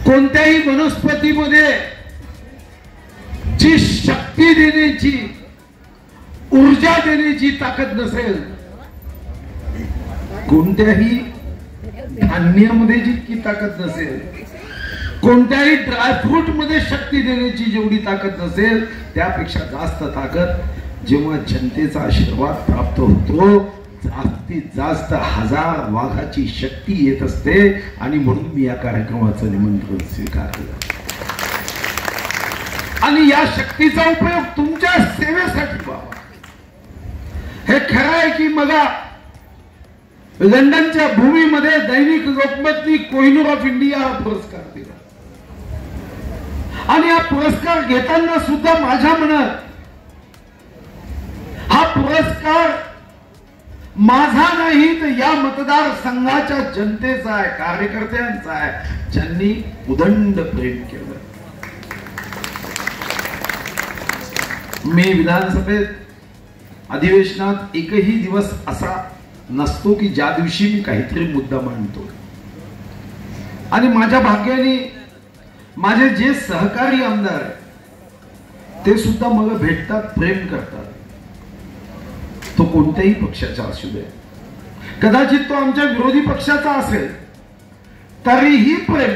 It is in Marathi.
कोणत्याही वनस्पतीमध्ये जी शक्ती देण्याची ऊर्जा देण्याची ताकद नसेल, कोणत्याही धान्यामध्ये जितकी ताकद नसेल, कोणत्याही ड्रायफ्रूट मध्ये शक्ती देण्याची जेवढी ताकद नसेल, त्यापेक्षा जास्त ताकद जेव्हा जनतेचा आशीर्वाद प्राप्त होतो, जास्तीत जास्त 1000 वाघाची शक्ती येत असते. आणि म्हणून मी या कार्यक्रमाचं निमंत्रण स्वीकारलं आणि या शक्तीचा उपयोग तुमच्या सेवेसाठी व्हावा. हे खरं आहे की मला लंडनच्या भूमीमध्ये दैनिक लोकमतनी कोहिनूर ऑफ इंडिया हा पुरस्कार दिला आणि हा पुरस्कार घेताना सुद्धा माझ्या मनात हा पुरस्कार माझा नाही तर या मतदारसंघाच्या जनतेचा आहे, कार्यकर्त्यांचा आहे, ज्यांनी उदंड प्रेम केलं. मी विधानसभेत अधिवेशनात एकही दिवस असा नसतो की ज्या दिवशी मी काहीतरी मुद्दा मांडतो. आणि माझ्या भाग्याने माझे जे सहकारी आमदार आहेत ते सुद्धा मला भेटतात, प्रेम करतात. तो कोणत्याही पक्षाचा असू दे, कदाचित तो आमच्या विरोधी पक्षाचा असेल तरीही प्रेम